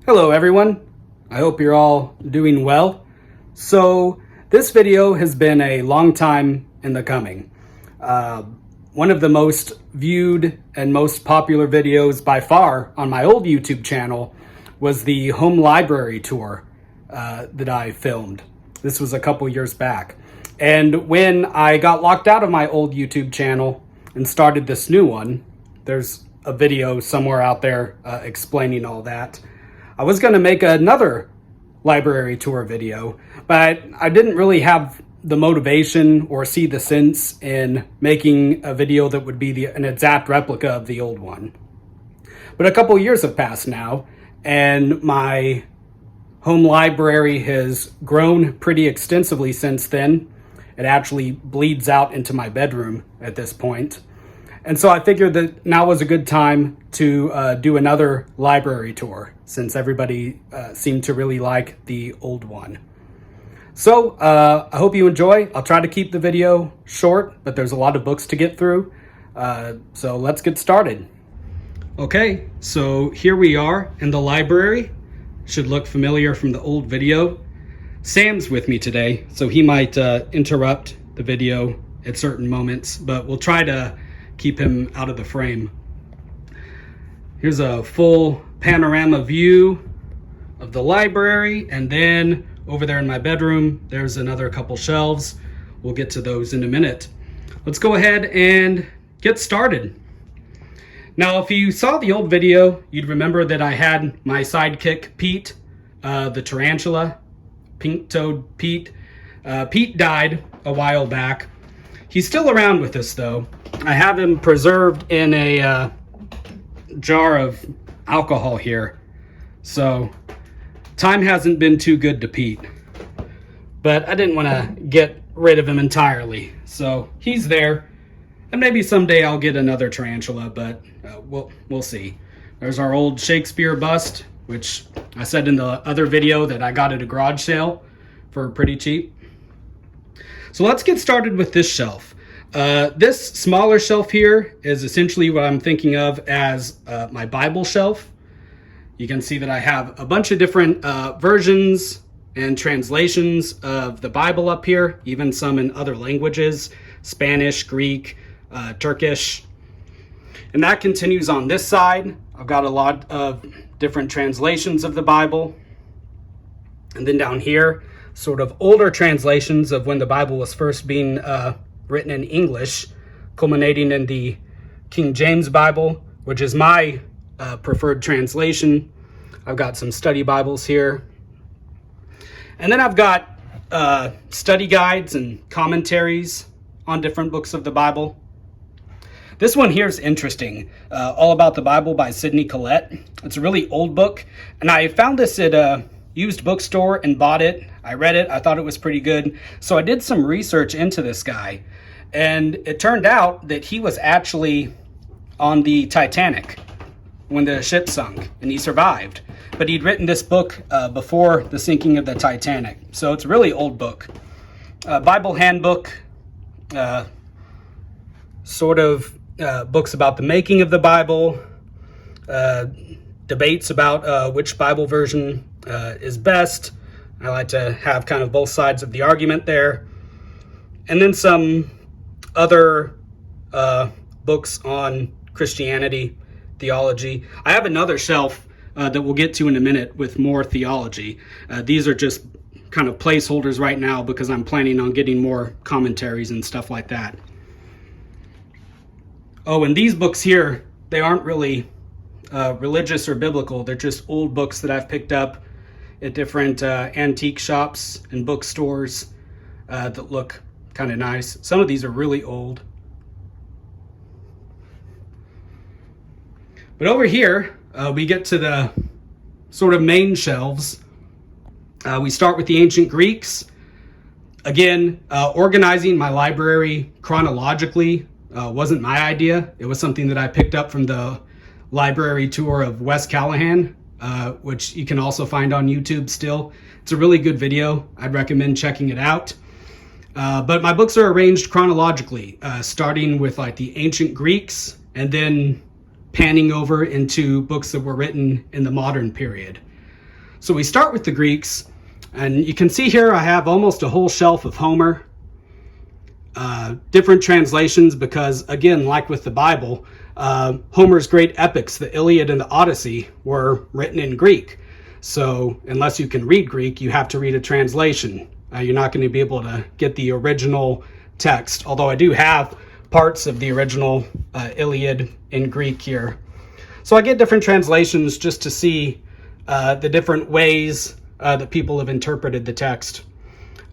Hello everyone, I hope you're all doing well. So this video has been a long time in the coming. One of the most viewed and most popular videos by far on my old YouTube channel was the home library tour that I filmed. This was a couple years back. And when I got locked out of my old YouTube channel and started this new one, there's a video somewhere out there explaining all that. I was going to make another library tour video, but I didn't really have the motivation or see the sense in making a video that would be an exact replica of the old one. But a couple years have passed now, and my home library has grown pretty extensively since then. It actually bleeds out into my bedroom at this point. And so I figured that now was a good time to do another library tour, since everybody seemed to really like the old one. So I hope you enjoy. I'll try to keep the video short, but there's a lot of books to get through. So let's get started. Okay, so here we are in the library. Should look familiar from the old video. Sam's with me today, so he might interrupt the video at certain moments, but we'll try to keep him out of the frame. Here's a full panorama view of the library, and then over there in my bedroom, there's another couple shelves. We'll get to those in a minute. Let's go ahead and get started. Now, if you saw the old video, you'd remember that I had my sidekick, Pete, the tarantula, pink-toed Pete. Pete died a while back. He's still around with us, though. I have him preserved in a jar of alcohol here. So time hasn't been too good to Pete. But I didn't want to get rid of him entirely. So he's there. And maybe someday I'll get another tarantula, but we'll see. There's our old Shakespeare bust, which I said in the other video that I got at a garage sale for pretty cheap. So let's get started with this shelf. This smaller shelf here is essentially what I'm thinking of as my Bible shelf. You can see that I have a bunch of different versions and translations of the Bible up here, even some in other languages, Spanish, Greek, Turkish. And that continues on this side. I've got a lot of different translations of the Bible. And then down here, sort of older translations of when the Bible was first being written in English, culminating in the King James Bible, which is my preferred translation. I've got some study Bibles here. And then I've got study guides and commentaries on different books of the Bible. This one here is interesting, All About the Bible by Sidney Collette. It's a really old book, and I found this at a used bookstore and bought it. I read it, I thought it was pretty good. So I did some research into this guy, and it turned out that he was actually on the Titanic when the ship sunk, and he survived. But he'd written this book before the sinking of the Titanic. So it's a really old book. Bible handbook, sort of books about the making of the Bible, debates about which Bible version is best. I like to have kind of both sides of the argument there. And then some other books on Christianity, theology. I have another shelf that we'll get to in a minute with more theology. These are just kind of placeholders right now because I'm planning on getting more commentaries and stuff like that. Oh, and these books here, they aren't really religious or biblical. They're just old books that I've picked up at different antique shops and bookstores that look kind of nice. Some of these are really old. But over here, we get to the sort of main shelves. We start with the ancient Greeks. Again, organizing my library chronologically wasn't my idea. It was something that I picked up from the library tour of Wes Callahan, which you can also find on YouTube still. It's a really good video. I'd recommend checking it out. But my books are arranged chronologically, starting with like the ancient Greeks and then panning over into books that were written in the modern period. So we start with the Greeks, and you can see here I have almost a whole shelf of Homer. Different translations because, again, like with the Bible, Homer's great epics, the Iliad and the Odyssey, were written in Greek. So unless you can read Greek, you have to read a translation. You're not going to be able to get the original text, although I do have parts of the original Iliad in Greek here. So I get different translations just to see the different ways that people have interpreted the text.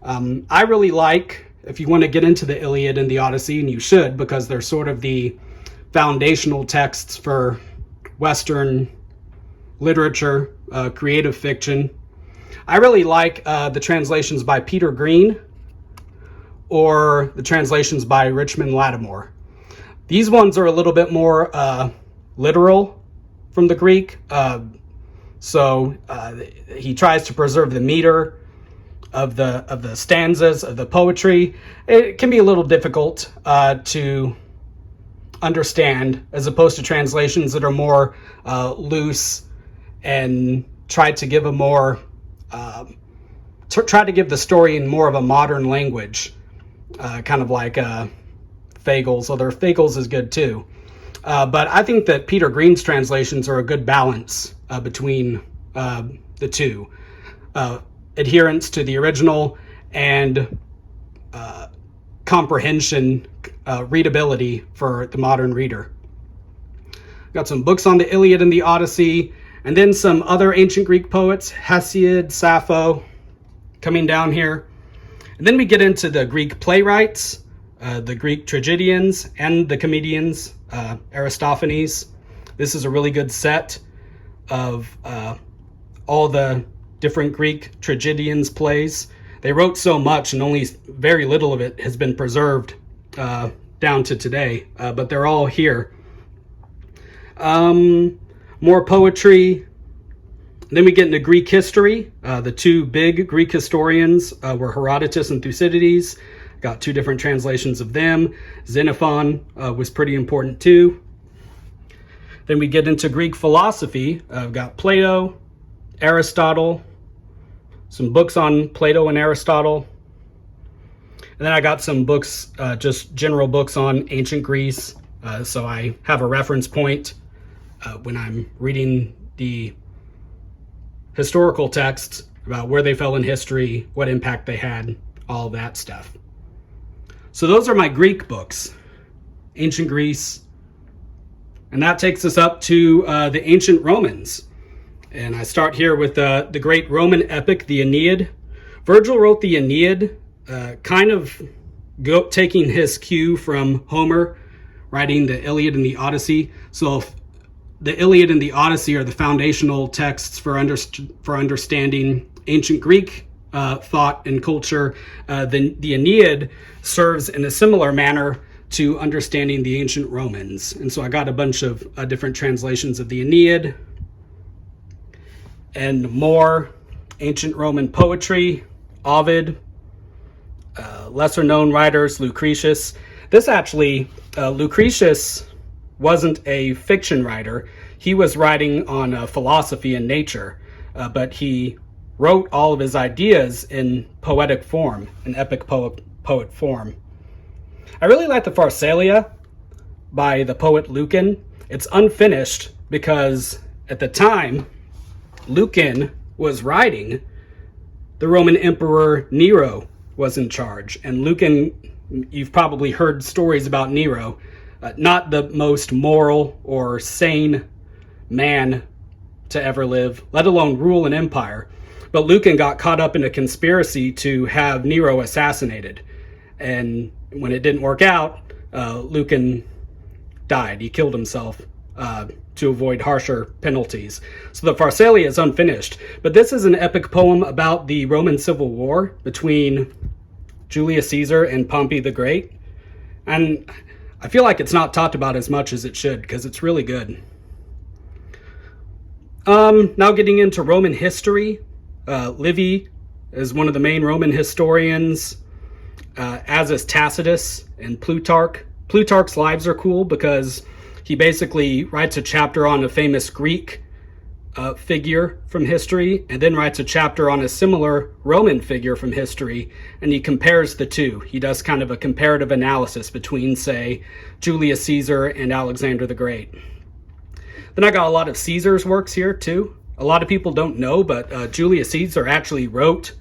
I really like, if you want to get into the Iliad and the Odyssey, and you should, because they're sort of the foundational texts for Western literature, creative fiction. I really like the translations by Peter Green or the translations by Richmond Lattimore. These ones are a little bit more literal from the Greek. So he tries to preserve the meter of the stanzas of the poetry. It can be a little difficult to understand, as opposed to translations that are more loose and try to give a more try to give the story in more of a modern language, kind of like Fagles, although Fagles is good too. But I think that Peter Green's translations are a good balance between the two. Adherence to the original and comprehension, readability for the modern reader. Got some books on the Iliad and the Odyssey, and then some other ancient Greek poets, Hesiod, Sappho, coming down here. And then we get into the Greek playwrights, the Greek tragedians, and the comedians, Aristophanes. This is a really good set of all the different Greek tragedians' plays. They wrote so much, and only very little of it has been preserved down to today, but they're all here. More poetry. Then we get into Greek history. The two big Greek historians were Herodotus and Thucydides. Got two different translations of them. Xenophon was pretty important too. Then we get into Greek philosophy. I've got Plato, Aristotle, some books on Plato and Aristotle. And then I got some books, just general books on ancient Greece. So I have a reference point when I'm reading the historical texts about where they fell in history, what impact they had, all that stuff. So those are my Greek books, ancient Greece. And that takes us up to the ancient Romans. And I start here with the great Roman epic, the Aeneid. Virgil wrote the Aeneid, kind of taking his cue from Homer, writing the Iliad and the Odyssey. So if the Iliad and the Odyssey are the foundational texts for understanding ancient Greek thought and culture, the Aeneid serves in a similar manner to understanding the ancient Romans. And so I got a bunch of different translations of the Aeneid and more ancient Roman poetry, Ovid, lesser known writers, Lucretius. This actually, Lucretius wasn't a fiction writer. He was writing on philosophy and nature, but he wrote all of his ideas in poetic form, an epic poet form. I really like the Pharsalia by the poet Lucan. It's unfinished because at the time Lucan was writing, the Roman Emperor Nero was in charge. And Lucan, you've probably heard stories about Nero, not the most moral or sane man to ever live, let alone rule an empire. But Lucan got caught up in a conspiracy to have Nero assassinated. And when it didn't work out, Lucan died. He killed himself to avoid harsher penalties. So the Pharsalia is unfinished. But this is an epic poem about the Roman Civil War between Julius Caesar and Pompey the Great. And I feel like it's not talked about as much as it should because it's really good. Now getting into Roman history. Livy is one of the main Roman historians, as is Tacitus and Plutarch. Plutarch's lives are cool because he basically writes a chapter on a famous Greek figure from history and then writes a chapter on a similar Roman figure from history, and he compares the two. He does kind of a comparative analysis between, say, Julius Caesar and Alexander the Great. Then I got a lot of Caesar's works here too. A lot of people don't know, but Julius Caesar actually wrote,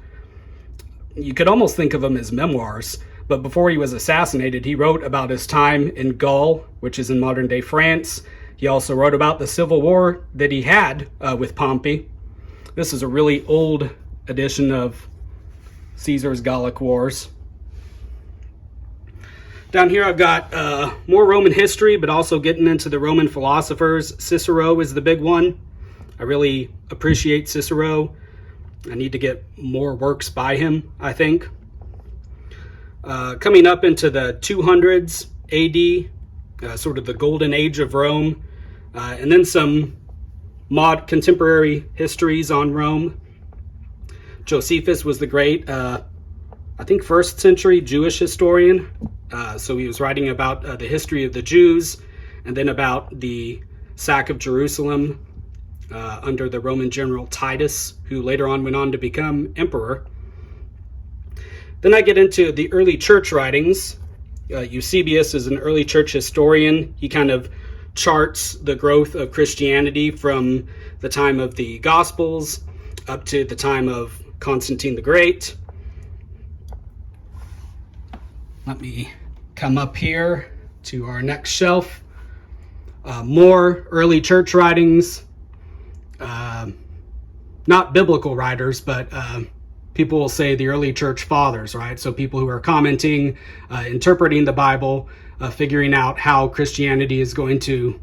you could almost think of them as memoirs, but before he was assassinated, he wrote about his time in Gaul, which is in modern-day France. He also wrote about the civil war that he had with Pompey. This is a really old edition of Caesar's Gallic Wars. Down here I've got more Roman history, but also getting into the Roman philosophers. Cicero is the big one. I really appreciate Cicero. I need to get more works by him, I think. Coming up into the 200s AD, sort of the golden age of Rome, and then some contemporary histories on Rome. Josephus was the great, I think, first century Jewish historian. So he was writing about the history of the Jews, and then about the sack of Jerusalem under the Roman general Titus, who later on went on to become emperor. Then I get into the early church writings. Eusebius is an early church historian. He kind of charts the growth of Christianity from the time of the Gospels up to the time of Constantine the Great. Let me come up here to our next shelf. More early church writings. Not biblical writers, but people will say the early church fathers, right? So people who are commenting, interpreting the Bible, figuring out how Christianity is going to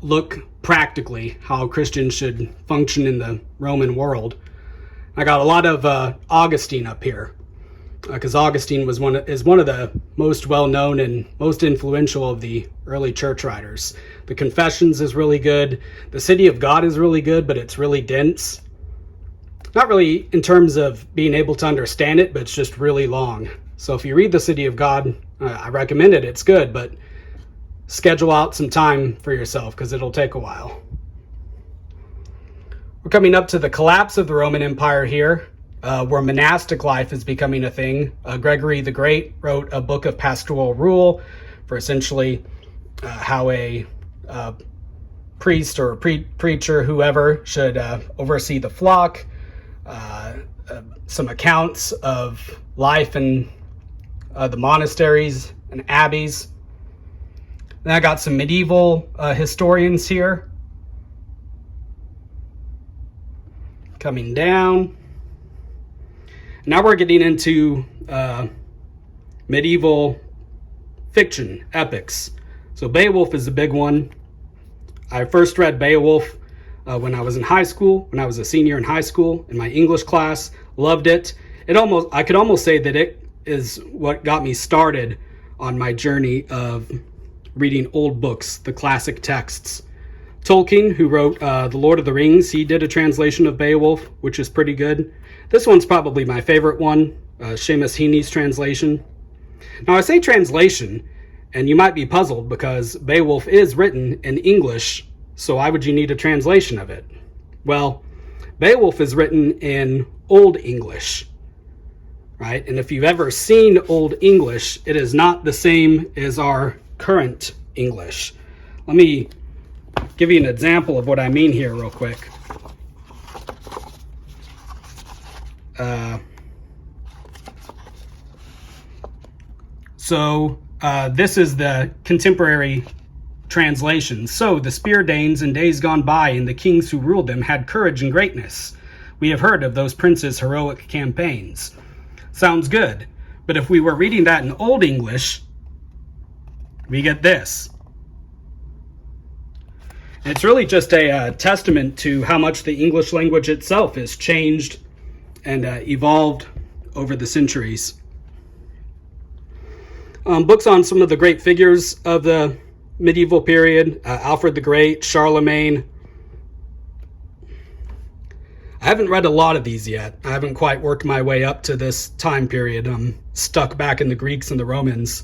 look practically, how Christians should function in the Roman world. I got a lot of Augustine up here, because Augustine is one of the most well-known and most influential of the early church writers. The Confessions is really good. The City of God is really good, but it's really dense. Not really in terms of being able to understand it, but it's just really long. So if you read the City of God, I recommend it. It's good, but schedule out some time for yourself because it'll take a while. We're coming up to the collapse of the Roman Empire here, where monastic life is becoming a thing. Gregory the Great wrote a book of pastoral rule for essentially how a priest or a preacher, whoever, should oversee the flock. Some accounts of life in the monasteries and abbeys. Then I got some medieval historians here. Coming down. Now we're getting into medieval fiction, epics. So Beowulf is a big one. I first read Beowulf when I was in high school, when I was a senior in high school, in my English class. Loved it. I could almost say that it is what got me started on my journey of reading old books, the classic texts. Tolkien, who wrote The Lord of the Rings, he did a translation of Beowulf, which is pretty good. This one's probably my favorite one, Seamus Heaney's translation. Now I say translation, and you might be puzzled because Beowulf is written in English, so why would you need a translation of it? Well, Beowulf is written in Old English, right? And if you've ever seen Old English, it is not the same as our current English. Let me give you an example of what I mean here real quick. This is the contemporary translation. So the Spear Danes in days gone by and the kings who ruled them had courage and greatness. We have heard of those princes' heroic campaigns. Sounds good. But if we were reading that in Old English, we get this. And it's really just a testament to how much the English language itself has changed and evolved over the centuries. Books on some of the great figures of the medieval period, Alfred the Great, Charlemagne. I haven't read a lot of these yet. I haven't quite worked my way up to this time period. I'm stuck back in the Greeks and the Romans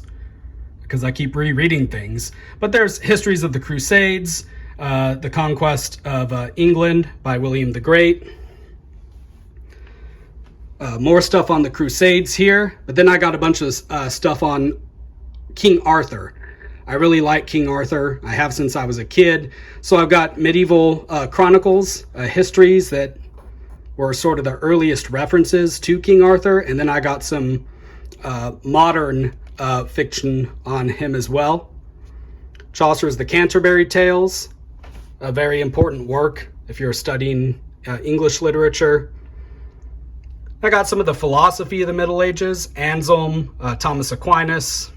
because I keep rereading things. But there's histories of the Crusades, The Conquest of England by William the Great. More stuff on the Crusades here, but then I got a bunch of stuff on King Arthur. I really like King Arthur. I have since I was a kid. So I've got medieval chronicles, histories that were sort of the earliest references to King Arthur, and then I got some modern fiction on him as well. Chaucer's The Canterbury Tales, a very important work if you're studying English literature. I got some of the philosophy of the Middle Ages, Anselm, Thomas Aquinas,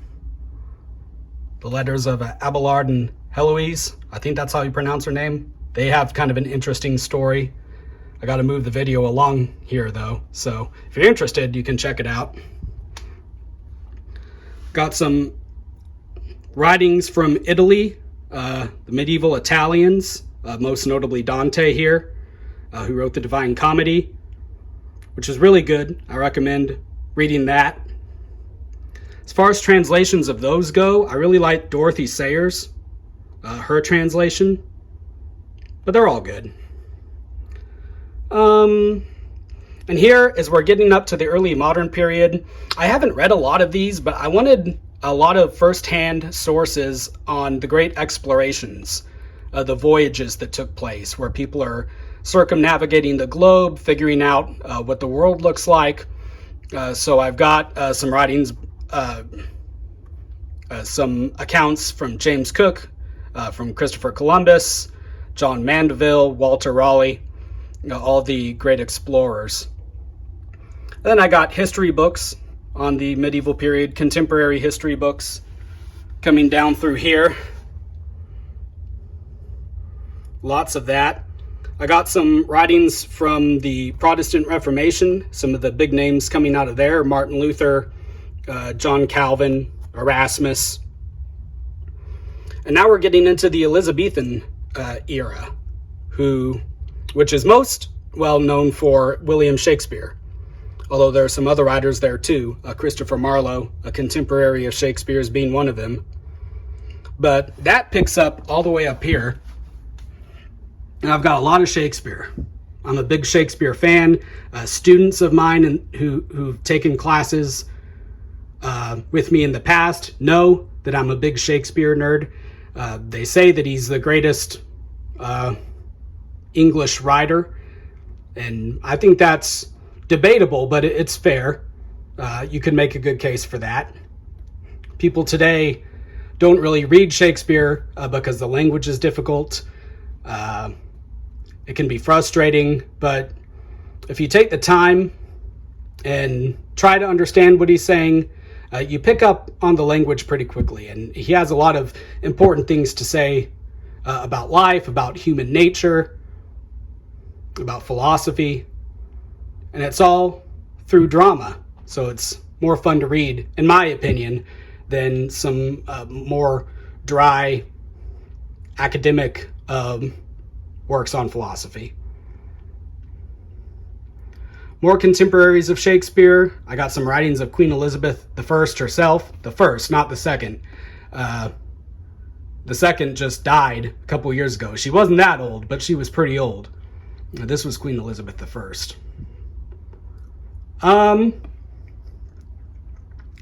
the letters of Abelard and Heloise. I think that's how you pronounce her name. They have kind of an interesting story. I got to move the video along here though, so if you're interested, you can check it out. Got some writings from Italy, the medieval Italians, most notably Dante here, who wrote the Divine Comedy, which is really good. I recommend reading that. As far as translations of those go, I really like Dorothy Sayers, her translation, but they're all good. And here, as we're getting up to the early modern period, I haven't read a lot of these, but I wanted a lot of first-hand sources on the great explorations, the voyages that took place, where people are circumnavigating the globe, figuring out what the world looks like. So I've got some writings, some accounts from James Cook, from Christopher Columbus, John Mandeville, Walter Raleigh, all the great explorers. Then I got history books on the medieval period, contemporary history books coming down through here. Lots of that. I got some writings from the Protestant Reformation, some of the big names coming out of there, Martin Luther, John Calvin, Erasmus. And now we're getting into the Elizabethan era, which is most well known for William Shakespeare, although there are some other writers there too, Christopher Marlowe, a contemporary of Shakespeare's, being one of them. But that picks up all the way up here, and I've got a lot of Shakespeare. I'm a big Shakespeare fan. Students of mine who've taken classes with me in the past know that I'm a big Shakespeare nerd. They say that he's the greatest English writer, and I think that's debatable, but it's fair. You can make a good case for that. People today don't really read Shakespeare because the language is difficult. It can be frustrating, but if you take the time and try to understand what he's saying, you pick up on the language pretty quickly. And he has a lot of important things to say about life, about human nature, about philosophy, and it's all through drama. So it's more fun to read, in my opinion, than some more dry academic works on philosophy. More contemporaries of Shakespeare. I got some writings of Queen Elizabeth I herself. The first, not the second. The second just died a couple years ago. She wasn't that old, but she was pretty old. This was Queen Elizabeth I.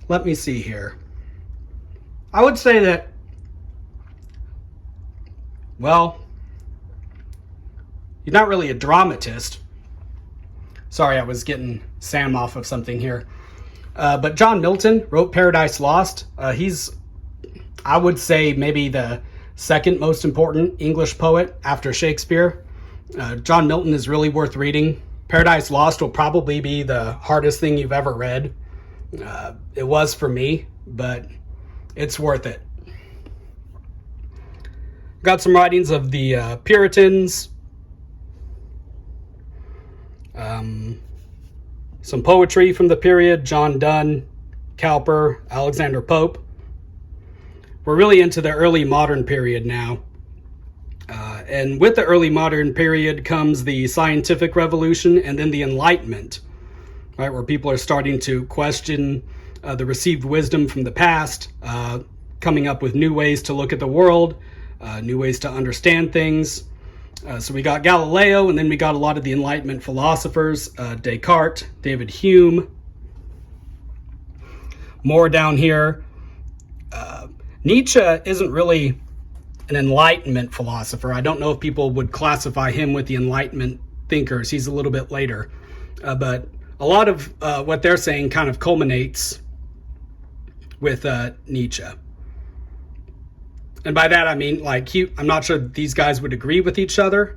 Let me see here. I would say that, well, he's not really a dramatist. Sorry, I was getting Sam off of something here. But John Milton wrote Paradise Lost. He's, I would say, maybe the second most important English poet after Shakespeare. John Milton is really worth reading. Paradise Lost will probably be the hardest thing you've ever read. It was for me, but it's worth it. Got some writings of the Puritans. Some poetry from the period, John Donne, Cowper, Alexander Pope. We're really into the early modern period now. And with the early modern period comes the scientific revolution and then the Enlightenment, right, where people are starting to question the received wisdom from the past, coming up with new ways to look at the world, new ways to understand things. So we got Galileo, and then we got a lot of the Enlightenment philosophers, Descartes, David Hume. More down here. Nietzsche isn't really an Enlightenment philosopher. I don't know if people would classify him with the Enlightenment thinkers. He's a little bit later. But a lot of what they're saying kind of culminates with Nietzsche. And by that I mean, like, I'm not sure these guys would agree with each other,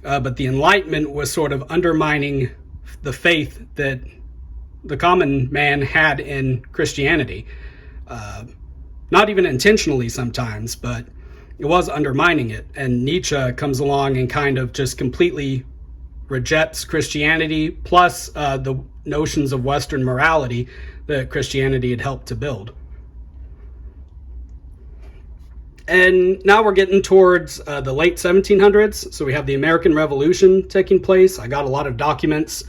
but the Enlightenment was sort of undermining the faith that the common man had in Christianity. Not even intentionally sometimes, but it was undermining it. And Nietzsche comes along and kind of just completely rejects Christianity, plus the notions of Western morality that Christianity had helped to build. And now we're getting towards the late 1700s. So we have the American Revolution taking place. I got a lot of documents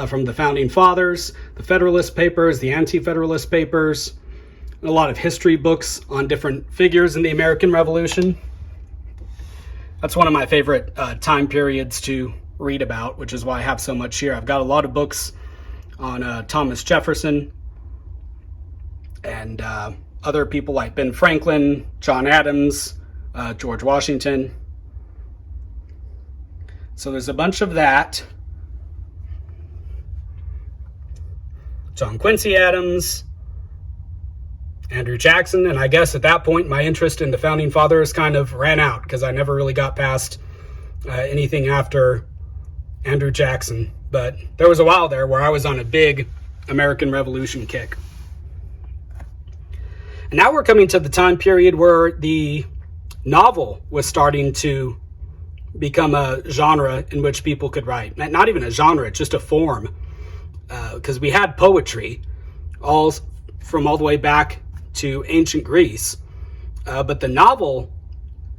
from the Founding Fathers, the Federalist Papers, the Anti-Federalist Papers, and a lot of history books on different figures in the American Revolution. That's one of my favorite time periods to read about, which is why I have so much here. I've got a lot of books on Thomas Jefferson and other people like Ben Franklin, John Adams, George Washington. So there's a bunch of that. John Quincy Adams, Andrew Jackson, and I guess at that point my interest in the Founding Fathers kind of ran out because I never really got past anything after Andrew Jackson. But there was a while there where I was on a big American Revolution kick. And now we're coming to the time period where the novel was starting to become a genre in which people could write. Not even a genre, just a form. Because we had poetry all the way back to ancient Greece. But the novel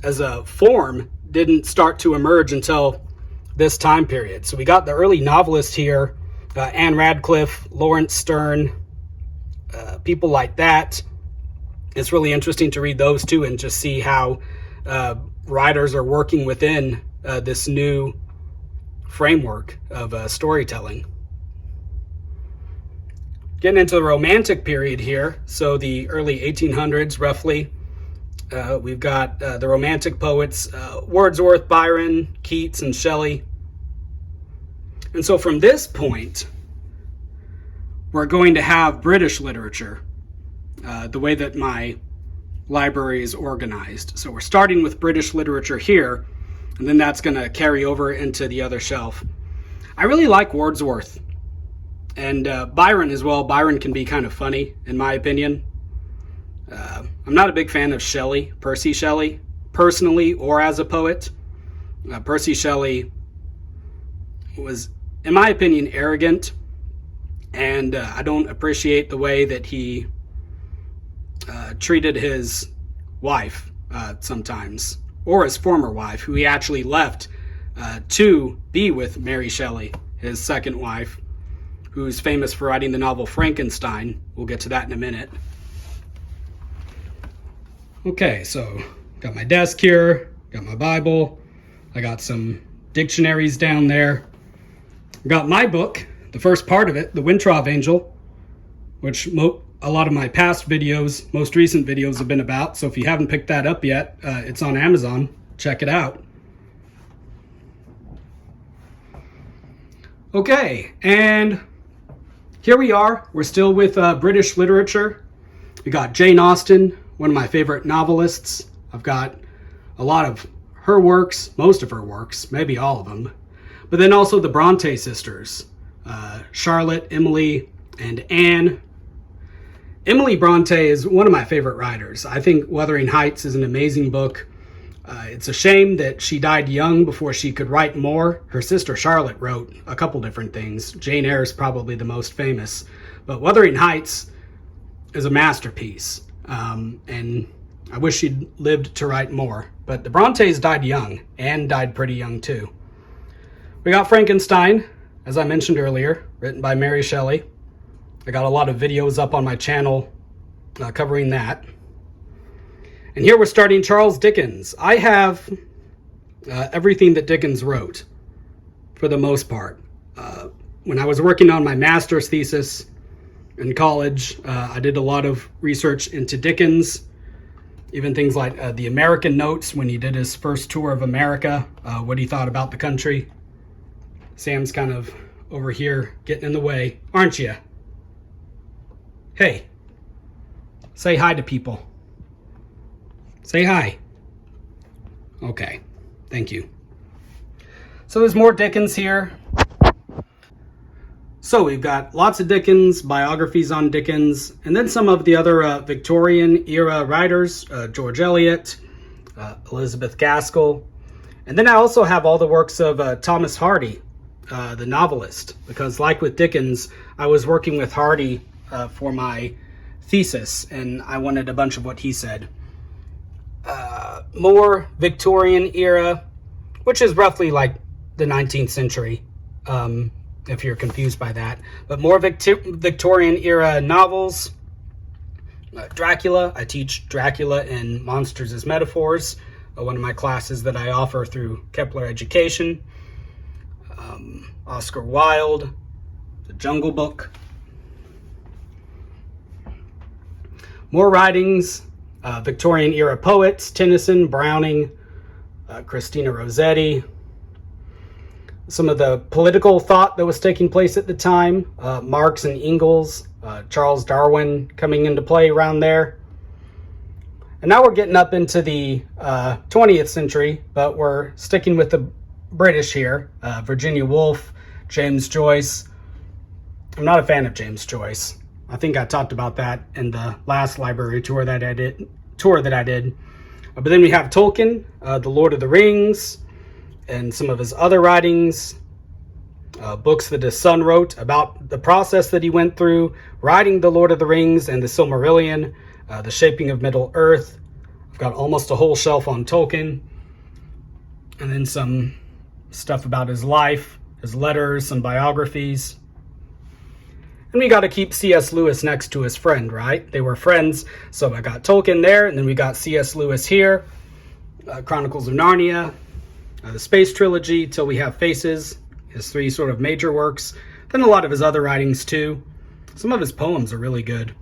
as a form didn't start to emerge until this time period. So we got the early novelists here, Anne Radcliffe, Lawrence Sterne, people like that. It's really interesting to read those too and just see how writers are working within this new framework of storytelling. Getting into the Romantic period here, so the early 1800s roughly, we've got the Romantic poets, Wordsworth, Byron, Keats, and Shelley. And so from this point, we're going to have British literature, the way that my library is organized. So we're starting with British literature here, and then that's going to carry over into the other shelf. I really like Wordsworth. And Byron as well. Byron can be kind of funny, in my opinion. I'm not a big fan of Shelley, Percy Shelley, personally or as a poet. Percy Shelley was, in my opinion, arrogant. And I don't appreciate the way that he treated his wife sometimes, or his former wife, who he actually left to be with Mary Shelley, his second wife, who's famous for writing the novel Frankenstein. We'll get to that in a minute. Okay, so got my desk here, got my Bible, I got some dictionaries down there. I got my book, the first part of it, The Winthrop Angel, which a lot of my past videos, most recent videos have been about. So if you haven't picked that up yet, it's on Amazon. Check it out. Okay, and here we are. We're still with British literature. We got Jane Austen, one of my favorite novelists. I've got a lot of her works, most of her works, maybe all of them. But then also the Bronte sisters, Charlotte, Emily, and Anne. Emily Bronte is one of my favorite writers. I think Wuthering Heights is an amazing book. It's a shame that she died young before she could write more. Her sister Charlotte wrote a couple different things. Jane Eyre is probably the most famous. But Wuthering Heights is a masterpiece. And I wish she'd lived to write more. But the Brontes died young. Anne died pretty young too. We got Frankenstein, as I mentioned earlier, written by Mary Shelley. I got a lot of videos up on my channel covering that. And here we're starting Charles Dickens. I have everything that Dickens wrote, for the most part. When I was working on my master's thesis in college, I did a lot of research into Dickens, even things like the American Notes when he did his first tour of America, what he thought about the country. Sam's kind of over here getting in the way, aren't you? Hey, say hi to people. Say hi. Okay, thank you. So there's more Dickens here. So we've got lots of Dickens, biographies on Dickens, and then some of the other Victorian era writers, George Eliot, Elizabeth Gaskell. And then I also have all the works of Thomas Hardy, the novelist, because like with Dickens, I was working with Hardy for my thesis, and I wanted a bunch of what he said. More Victorian era, which is roughly like the 19th century, if you're confused by that. But more Victorian era novels. Dracula, I teach Dracula in Monsters as Metaphors, one of my classes that I offer through Kepler Education. Oscar Wilde, The Jungle Book. More writings, Victorian era poets, Tennyson, Browning, Christina Rossetti. Some of the political thought that was taking place at the time, Marx and Engels, Charles Darwin coming into play around there. And now we're getting up into the 20th century, but we're sticking with the British here. Virginia Woolf, James Joyce. I'm not a fan of James Joyce. I think I talked about that in the last library tour that I did. But then we have Tolkien, The Lord of the Rings, and some of his other writings, books that his son wrote about the process that he went through writing The Lord of the Rings and the Silmarillion, The Shaping of Middle-earth. I've got almost a whole shelf on Tolkien. And then some stuff about his life, his letters, some biographies. And we got to keep C.S. Lewis next to his friend, right? They were friends, so I got Tolkien there, and then we got C.S. Lewis here, Chronicles of Narnia, the Space Trilogy, Till We Have Faces, his three sort of major works, then a lot of his other writings too. Some of his poems are really good.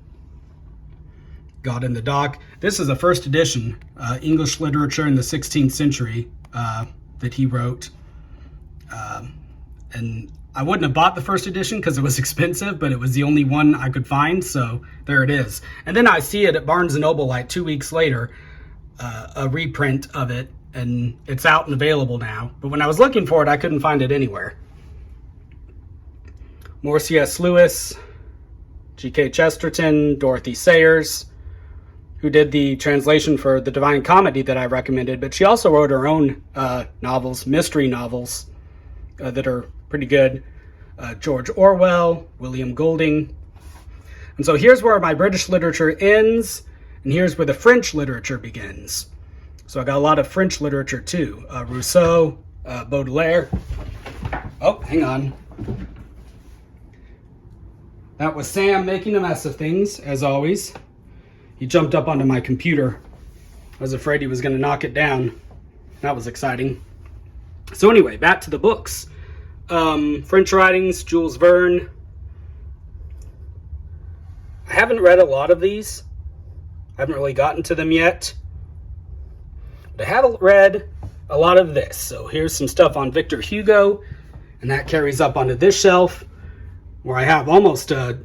God in the Dock. This is a first edition, English literature in the 16th century that he wrote. And I wouldn't have bought the first edition because it was expensive, but it was the only one I could find, so there it is. And then I see it at Barnes & Noble like 2 weeks later, a reprint of it, and it's out and available now. But when I was looking for it, I couldn't find it anywhere. More C.S. Lewis, G.K. Chesterton, Dorothy Sayers, who did the translation for The Divine Comedy that I recommended, but she also wrote her own novels, mystery novels, that are pretty good. George Orwell, William Golding. And so here's where my British literature ends, and here's where the French literature begins. So I got a lot of French literature too. Rousseau, Baudelaire. Oh, hang on. That was Sam making a mess of things, as always. He jumped up onto my computer. I was afraid he was going to knock it down. That was exciting. So anyway, back to the books. French writings, Jules Verne. I haven't read a lot of these. I haven't really gotten to them yet. But I have read a lot of this. So here's some stuff on Victor Hugo, and that carries up onto this shelf, where I have almost a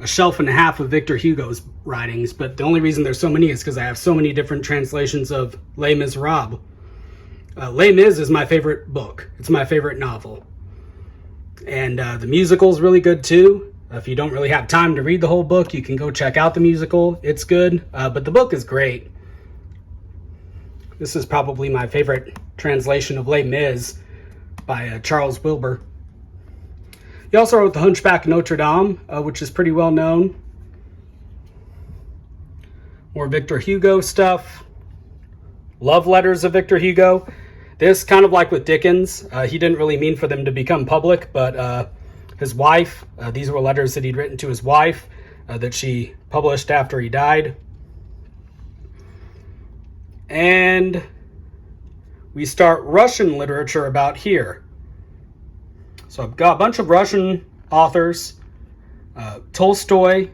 shelf and a half of Victor Hugo's writings. But the only reason there's so many is because I have so many different translations of Les Miserables. Les Mis is my favorite book. It's my favorite novel. And the musical is really good too. If you don't really have time to read the whole book, you can go check out the musical. It's good, but the book is great. This is probably my favorite translation of Les Mis by Charles Wilbur. He also wrote The Hunchback of Notre Dame, which is pretty well known. More Victor Hugo stuff. Love letters of Victor Hugo. This, kind of like with Dickens, he didn't really mean for them to become public, but his wife, these were letters that he'd written to his wife that she published after he died. And we start Russian literature about here. So I've got a bunch of Russian authors. Tolstoy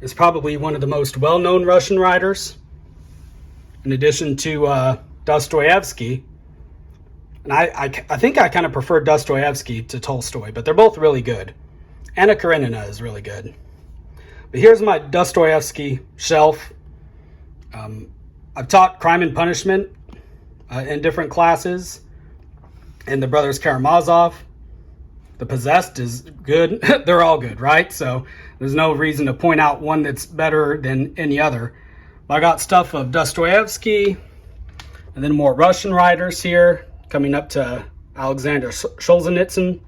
is probably one of the most well-known Russian writers, in addition to Dostoevsky. And I think I kind of prefer Dostoevsky to Tolstoy, but they're both really good. Anna Karenina is really good. But here's my Dostoevsky shelf. I've taught Crime and Punishment in different classes, and the Brothers Karamazov. The Possessed is good. They're all good, right? So there's no reason to point out one that's better than any other. But I got stuff of Dostoevsky, and then more Russian writers here, coming up to Alexander Solzhenitsyn,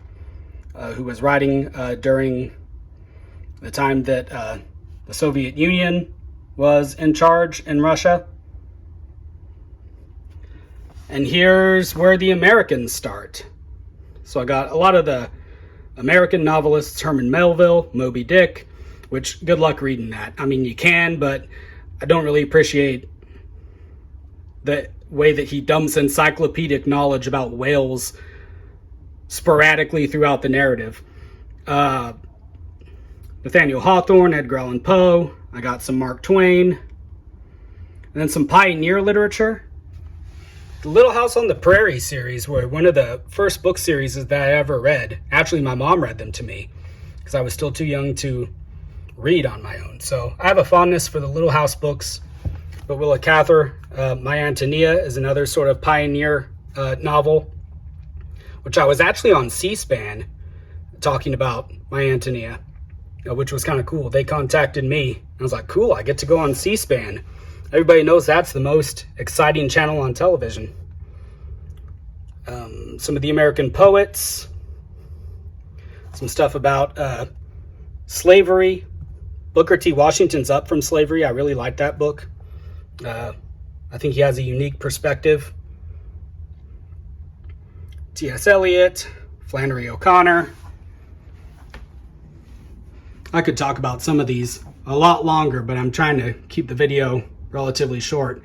who was writing during the time that the Soviet Union was in charge in Russia. And here's where the Americans start. So I got a lot of the American novelists, Herman Melville, Moby Dick, which good luck reading that. I mean, you can, but I don't really appreciate the way that he dumps encyclopedic knowledge about whales sporadically throughout the narrative. Nathaniel Hawthorne, Edgar Allan Poe. I got some Mark Twain. And then some pioneer literature. The Little House on the Prairie series were one of the first book series that I ever read. Actually, my mom read them to me because I was still too young to read on my own. So I have a fondness for the Little House books. But Willa Cather, My Antonia is another sort of pioneer novel, which I was actually on C-SPAN talking about My Antonia, which was kind of cool. They contacted me. I was like, cool, I get to go on C-SPAN. Everybody knows that's the most exciting channel on television. Some of the American poets. Some stuff about slavery. Booker T. Washington's Up from Slavery. I really like that book. I think he has a unique perspective. T.S. Eliot. Flannery O'Connor. I could talk about some of these a lot longer, but I'm trying to keep the video relatively short.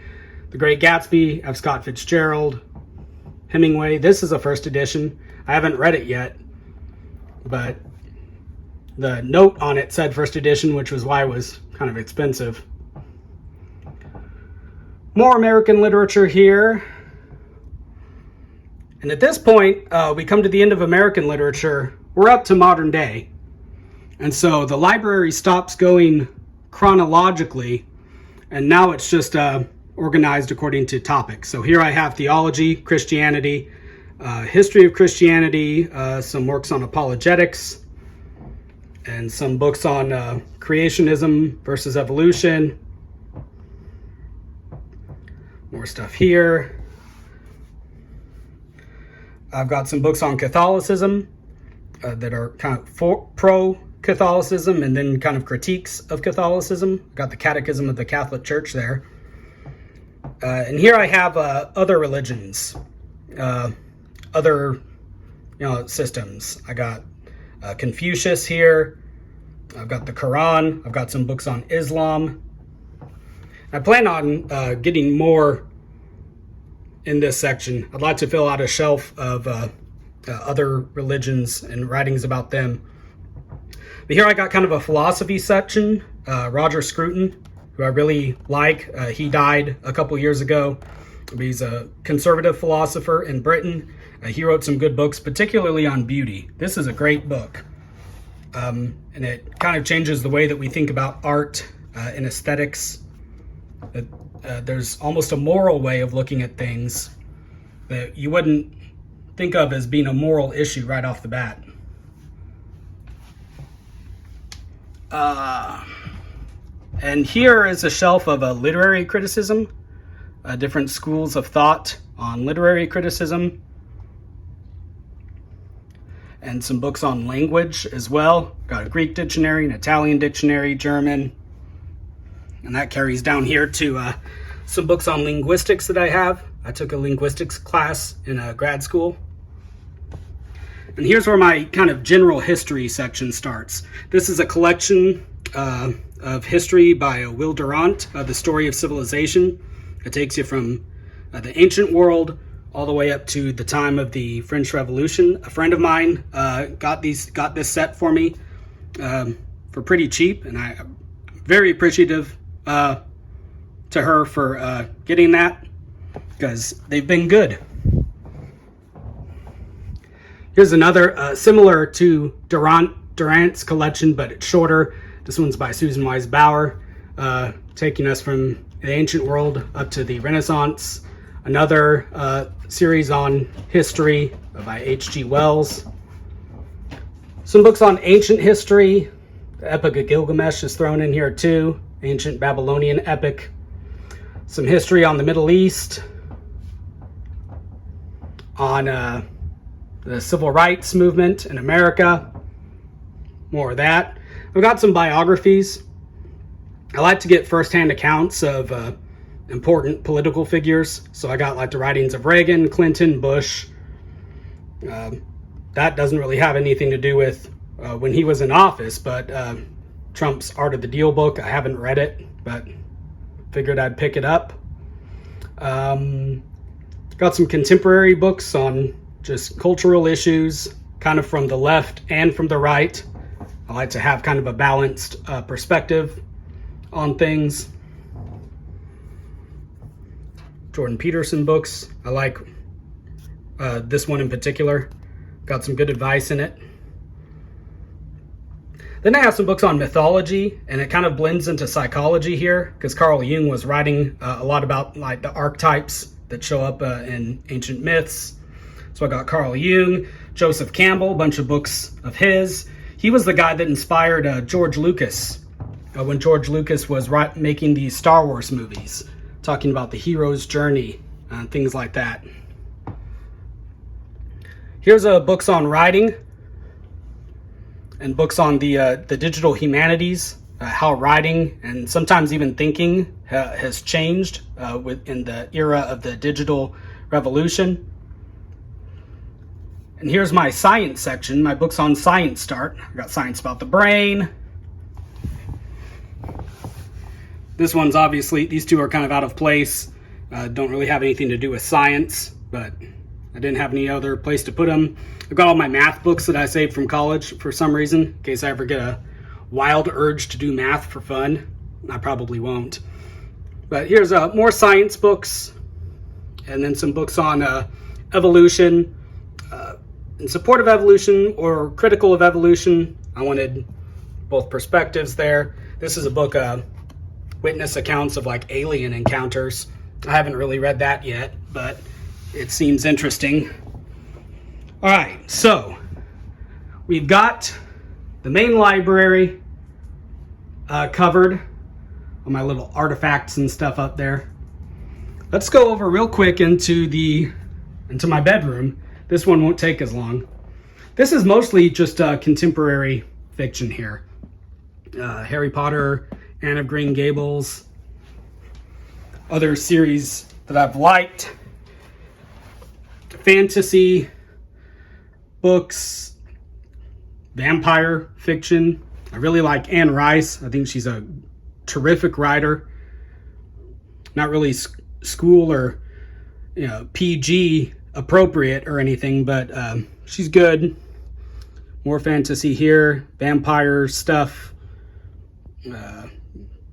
The Great Gatsby, F. Scott Fitzgerald, Hemingway. This is a first edition. I haven't read it yet, but the note on it said first edition, which was why it was kind of expensive. More American literature here. And at this point, we come to the end of American literature. We're up to modern day. And so the library stops going chronologically, and now it's just organized according to topics. So here I have theology, Christianity, history of Christianity, some works on apologetics, and some books on creationism versus evolution. More stuff here. I've got some books on Catholicism that are kind of pro-Catholicism and then kind of critiques of Catholicism. Got the Catechism of the Catholic Church there. And here I have other religions, other systems. I got Confucius here. I've got the Quran. I've got some books on Islam. I plan on getting more in this section. I'd like to fill out a shelf of other religions and writings about them. But here I got kind of a philosophy section. Roger Scruton, who I really like. He died a couple years ago. He's a conservative philosopher in Britain. He wrote some good books, particularly on beauty. This is a great book. And it kind of changes the way that we think about art and aesthetics. There's almost a moral way of looking at things that you wouldn't think of as being a moral issue right off the bat. And here is a shelf of literary criticism, different schools of thought on literary criticism, and some books on language as well. Got a Greek dictionary, an Italian dictionary, German, and that carries down here to some books on linguistics that I have. I took a linguistics class in grad school. And here's where my kind of general history section starts. This is a collection of history by Will Durant, The Story of Civilization. It takes you from the ancient world all the way up to the time of the French Revolution. A friend of mine got this set for me for pretty cheap, and I'm very appreciative to her for getting that, because they've been good. Here's another similar to Durant's collection, but it's shorter. This one's by Susan Wise Bauer, taking us from the ancient world up to the Renaissance. Another series on history by H.G. Wells. Some books on ancient history. The Epic of Gilgamesh is thrown in here too. Ancient Babylonian epic. Some history on the Middle East. On the civil rights movement in America. More of that. I've got some biographies. I like to get firsthand accounts of important political figures. So I got like the writings of Reagan, Clinton, Bush. That doesn't really have anything to do with when he was in office, but Trump's Art of the Deal book, I haven't read it, but figured I'd pick it up. Got some contemporary books on just cultural issues, kind of from the left and from the right. I like to have kind of a balanced perspective on things. Jordan Peterson books. I like this one in particular. Got some good advice in it. Then I have some books on mythology, and it kind of blends into psychology here, because Carl Jung was writing a lot about like the archetypes that show up in ancient myths. So I got Carl Jung, Joseph Campbell, a bunch of books of his. He was the guy that inspired George Lucas when George Lucas was making these Star Wars movies, talking about the hero's journey and things like that. Here's books on writing and books on the digital humanities, how writing and sometimes even thinking has changed in the era of the digital revolution. And here's my science section. My books on science start. I got Science About the Brain. This one's obviously, these two are kind of out of place. Don't really have anything to do with science, but I didn't have any other place to put them. I've got all my math books that I saved from college for some reason, in case I ever get a wild urge to do math for fun. I probably won't. But here's more science books, and then some books on evolution, in support of evolution or critical of evolution. I wanted both perspectives there. This is a book, witness accounts of like alien encounters. I haven't really read that yet, but it seems interesting. All right, so we've got the main library covered on my little artifacts and stuff up there. Let's go over real quick into my bedroom. This one won't take as long. This is mostly just contemporary fiction here. Harry Potter, Anne of Green Gables, other series that I've liked, fantasy books, vampire fiction. I really like Anne Rice. I think she's a terrific writer. Not really school or PG appropriate or anything, but she's good. More fantasy here, vampire stuff,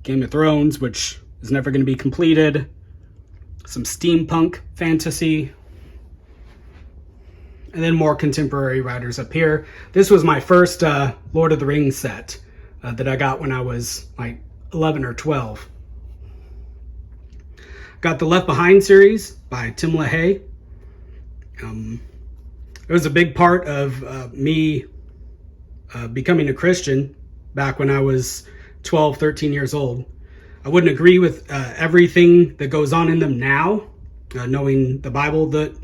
Game of Thrones, which is never going to be completed, some steampunk fantasy, and then more contemporary writers up here. This was my first Lord of the Rings set that I got when I was like 11 or 12. Got the Left Behind series by Tim LaHaye. It was a big part of me becoming a Christian back when I was 12, 13 years old. I wouldn't agree with everything that goes on in them now, knowing the Bible, that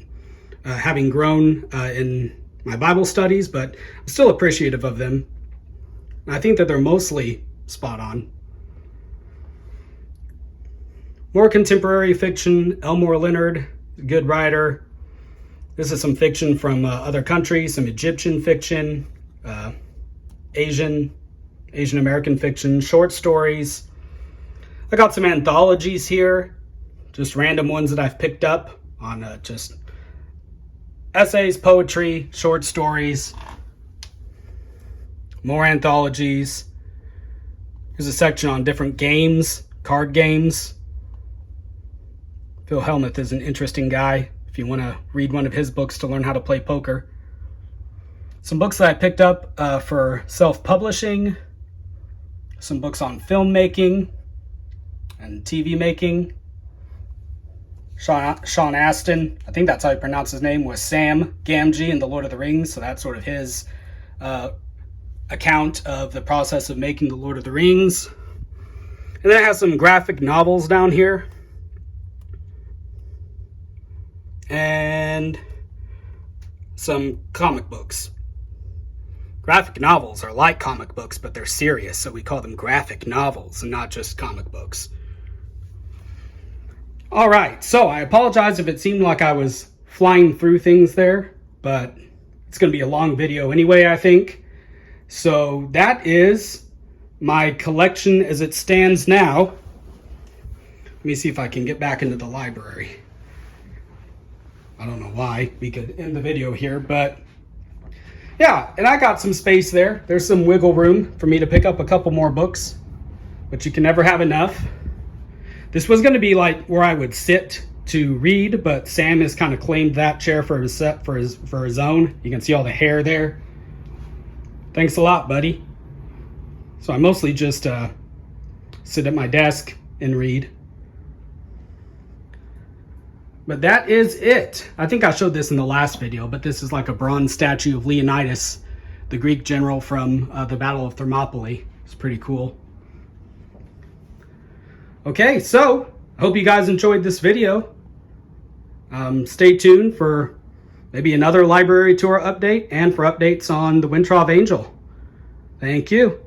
having grown in my Bible studies, but I'm still appreciative of them. I think that they're mostly spot on. More contemporary fiction, Elmore Leonard, good writer. This is some fiction from other countries, some Egyptian fiction, Asian American fiction, short stories. I got some anthologies here, just random ones that I've picked up on just essays, poetry, short stories, more anthologies. There's a section on different games, card games. Phil Hellmuth is an interesting guy if you want to read one of his books to learn how to play poker. Some books that I picked up for self-publishing, some books on filmmaking and TV making. Sean Astin, I think that's how you pronounce his name, was Sam Gamgee in The Lord of the Rings, so that's sort of his account of the process of making The Lord of the Rings. And then it has some graphic novels down here. And some comic books. Graphic novels are like comic books, but they're serious, so we call them graphic novels and not just comic books. All right, so I apologize if it seemed like I was flying through things there, but it's going to be a long video anyway, I think. So that is my collection as it stands now. Let me see if I can get back into the library. I don't know why we could end the video here, but yeah, and I got some space there. There's some wiggle room for me to pick up a couple more books, but you can never have enough. This was going to be like where I would sit to read, but Sam has kind of claimed that chair for his own. You can see all the hair there. Thanks a lot, buddy. So I mostly just sit at my desk and read. But that is it. I think I showed this in the last video, but this is like a bronze statue of Leonidas, the Greek general from the Battle of Thermopylae. It's pretty cool. Okay, so I hope you guys enjoyed this video. Stay tuned for maybe another library tour update and for updates on the Winthrop Angel. Thank you.